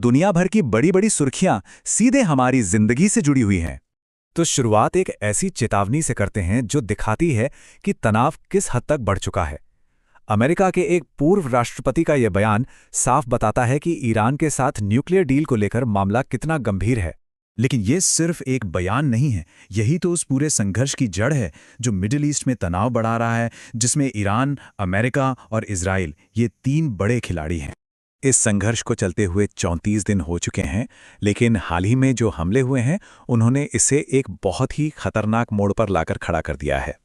दुनिया भर की बड़ी बड़ी सुर्खियां सीधे हमारी जिंदगी से जुड़ी हुई हैं। तो शुरुआत एक ऐसी चेतावनी से करते हैं जो दिखाती है कि तनाव किस हद तक बढ़ चुका है। अमेरिका के एक पूर्व राष्ट्रपति का यह बयान साफ बताता है कि ईरान के साथ न्यूक्लियर डील को लेकर मामला कितना गंभीर है। लेकिन ये सिर्फ एक बयान नहीं है, यही तो उस पूरे संघर्ष की जड़ है जो मिडिल ईस्ट में तनाव बढ़ा रहा है, जिसमें ईरान, अमेरिका और इजराइल ये तीन बड़े खिलाड़ी हैं। इस संघर्ष को चलते हुए 34 दिन हो चुके हैं, लेकिन हाल ही में जो हमले हुए हैं उन्होंने इसे एक बहुत ही खतरनाक मोड़ पर लाकर खड़ा कर दिया है।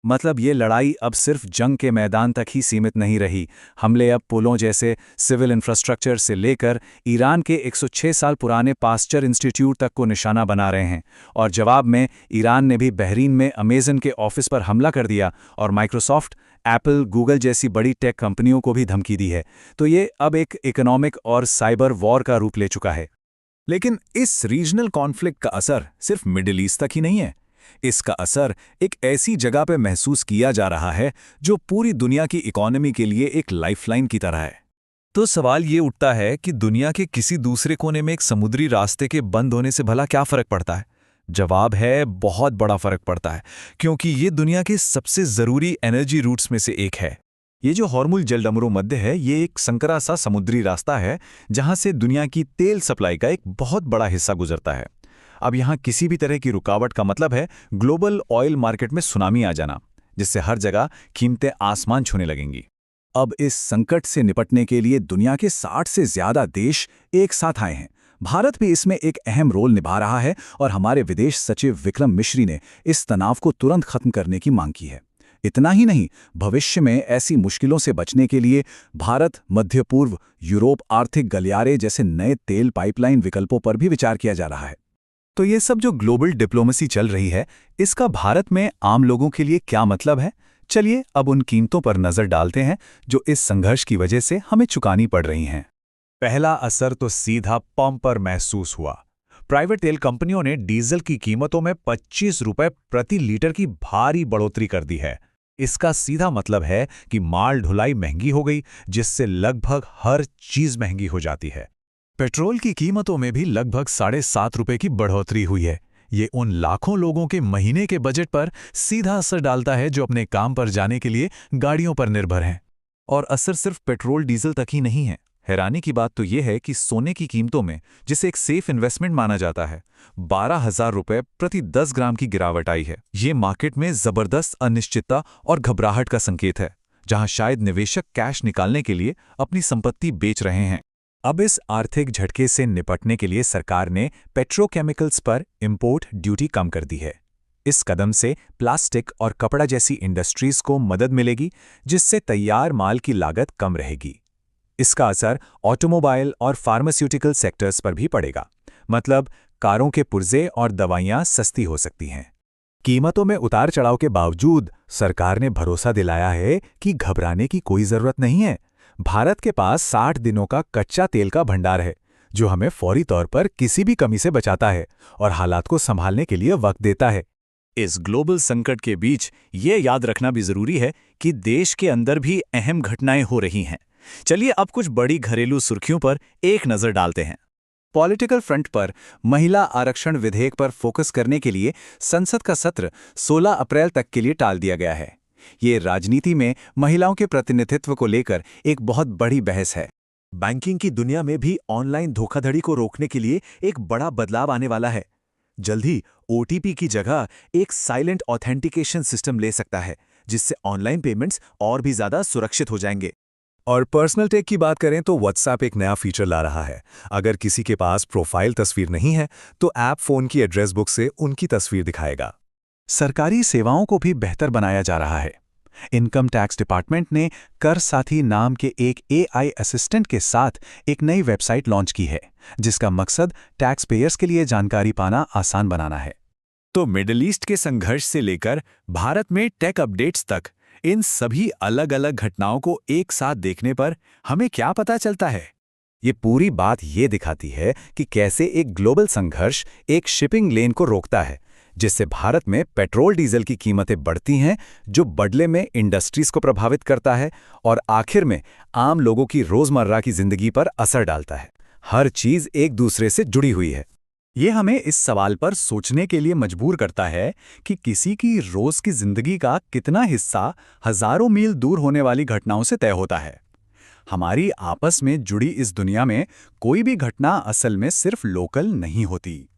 मतलब ये लड़ाई अब सिर्फ जंग के मैदान तक ही सीमित नहीं रही। हमले अब पुलों जैसे सिविल इंफ्रास्ट्रक्चर से लेकर ईरान के 106 साल पुराने पास्चर इंस्टीट्यूट तक को निशाना बना रहे हैं। और जवाब में ईरान ने भी बहरीन में अमेजन के ऑफिस पर हमला कर दिया और माइक्रोसॉफ्ट, एप्पल, गूगल जैसी बड़ी टेक कंपनियों को भी धमकी दी है। तो ये अब एक इकोनॉमिक और साइबर वॉर का रूप ले चुका है। लेकिन इस रीजनल कॉन्फ्लिक्ट का असर सिर्फ मिडिल ईस्ट तक ही नहीं है। इसका असर एक ऐसी जगह पे महसूस किया जा रहा है जो पूरी दुनिया की इकोनॉमी के लिए एक लाइफलाइन की तरह है। तो सवाल ये उठता है कि दुनिया के किसी दूसरे कोने में एक समुद्री रास्ते के बंद होने से भला क्या फर्क पड़ता है? जवाब है, बहुत बड़ा फर्क पड़ता है, क्योंकि ये दुनिया के सबसे जरूरी एनर्जी रूट्स में से एक है। ये जो हॉर्मुज़ जलडमरू मध्य है, ये एक संकरा सा समुद्री रास्ता है जहां से दुनिया की तेल सप्लाई का एक बहुत बड़ा हिस्सा गुजरता है। अब यहाँ किसी भी तरह की रुकावट का मतलब है ग्लोबल ऑयल मार्केट में सुनामी आ जाना, जिससे हर जगह कीमतें आसमान छूने लगेंगी। अब इस संकट से निपटने के लिए दुनिया के 60 से ज्यादा देश एक साथ आए हैं। भारत भी इसमें एक अहम रोल निभा रहा है और हमारे विदेश सचिव विक्रम मिश्री ने इस तनाव को तुरंत खत्म करने की मांग की है। इतना ही नहीं, भविष्य में ऐसी मुश्किलों से बचने के लिए भारत, मध्य पूर्व, यूरोप आर्थिक गलियारे जैसे नए तेल पाइपलाइन विकल्पों पर भी विचार किया जा रहा है। तो ये सब जो ग्लोबल डिप्लोमेसी चल रही है, इसका भारत में आम लोगों के लिए क्या मतलब है? चलिए अब उन कीमतों पर नजर डालते हैं जो इस संघर्ष की वजह से हमें चुकानी पड़ रही हैं। पहला असर तो सीधा पंप पर महसूस हुआ। प्राइवेट तेल कंपनियों ने डीजल की कीमतों में 25 रुपए प्रति लीटर की भारी बढ़ोतरी कर दी है। इसका सीधा मतलब है कि माल ढुलाई महंगी हो गई, जिससे लगभग हर चीज महंगी हो जाती है। पेट्रोल की कीमतों में भी लगभग 7.5 रुपए की बढ़ोतरी हुई है। ये उन लाखों लोगों के महीने के बजट पर सीधा असर डालता है जो अपने काम पर जाने के लिए गाड़ियों पर निर्भर हैं। और असर सिर्फ पेट्रोल डीजल तक ही नहीं है। हैरानी की बात तो यह है कि सोने की कीमतों में, जिसे एक सेफ इन्वेस्टमेंट माना जाता है, 12,000 रुपए प्रति 10 ग्राम की गिरावट आई है। ये मार्केट में जबरदस्त अनिश्चितता और घबराहट का संकेत है, जहां शायद निवेशक कैश निकालने के लिए अपनी संपत्ति बेच रहे हैं। अब इस आर्थिक झटके से निपटने के लिए सरकार ने पेट्रोकेमिकल्स पर इंपोर्ट ड्यूटी कम कर दी है। इस कदम से प्लास्टिक और कपड़ा जैसी इंडस्ट्रीज को मदद मिलेगी, जिससे तैयार माल की लागत कम रहेगी। इसका असर ऑटोमोबाइल और फार्मास्यूटिकल सेक्टर्स पर भी पड़ेगा। मतलब कारों के पुर्जे और दवाइयां सस्ती हो सकती हैं। कीमतों में उतार चढ़ाव के बावजूद सरकार ने भरोसा दिलाया है कि घबराने की कोई जरूरत नहीं है। भारत के पास 60 दिनों का कच्चा तेल का भंडार है, जो हमें फौरी तौर पर किसी भी कमी से बचाता है और हालात को संभालने के लिए वक्त देता है। इस ग्लोबल संकट के बीच ये याद रखना भी जरूरी है कि देश के अंदर भी अहम घटनाएं हो रही हैं। चलिए अब कुछ बड़ी घरेलू सुर्खियों पर एक नजर डालते हैं। पॉलिटिकल फ्रंट पर महिला आरक्षण विधेयक पर फोकस करने के लिए संसद का सत्र 16 अप्रैल तक के लिए टाल दिया गया है। ये राजनीति में महिलाओं के प्रतिनिधित्व को लेकर एक बहुत बड़ी बहस है। बैंकिंग की दुनिया में भी ऑनलाइन धोखाधड़ी को रोकने के लिए एक बड़ा बदलाव आने वाला है। जल्द ही ओटीपी की जगह एक साइलेंट ऑथेंटिकेशन सिस्टम ले सकता है, जिससे ऑनलाइन पेमेंट्स और भी ज्यादा सुरक्षित हो जाएंगे। और पर्सनल टेक की बात करें तो व्हाट्सएप एक नया फीचर ला रहा है। अगर किसी के पास प्रोफाइल तस्वीर नहीं है तो ऐप फोन की एड्रेस बुक से उनकी तस्वीर दिखाएगा। सरकारी सेवाओं को भी बेहतर बनाया जा रहा है। इनकम टैक्स डिपार्टमेंट ने कर साथी नाम के एक एआई असिस्टेंट के साथ एक नई वेबसाइट लॉन्च की है, जिसका मकसद टैक्स पेयर्स के लिए जानकारी पाना आसान बनाना है। तो मिडिल ईस्ट के संघर्ष से लेकर भारत में टेक अपडेट्स तक, इन सभी अलग अलग घटनाओं को एक साथ देखने पर हमें क्या पता चलता है? ये पूरी बात ये दिखाती है कि कैसे एक ग्लोबल संघर्ष एक शिपिंग लेन को रोकता है, जिससे भारत में पेट्रोल डीजल की कीमतें बढ़ती हैं, जो बदले में इंडस्ट्रीज को प्रभावित करता है और आखिर में आम लोगों की रोजमर्रा की जिंदगी पर असर डालता है। हर चीज एक दूसरे से जुड़ी हुई है। ये हमें इस सवाल पर सोचने के लिए मजबूर करता है कि किसी की रोज की जिंदगी का कितना हिस्सा हजारों मील दूर होने वाली घटनाओं से तय होता है। हमारी आपस में जुड़ी इस दुनिया में कोई भी घटना असल में सिर्फ लोकल नहीं होती।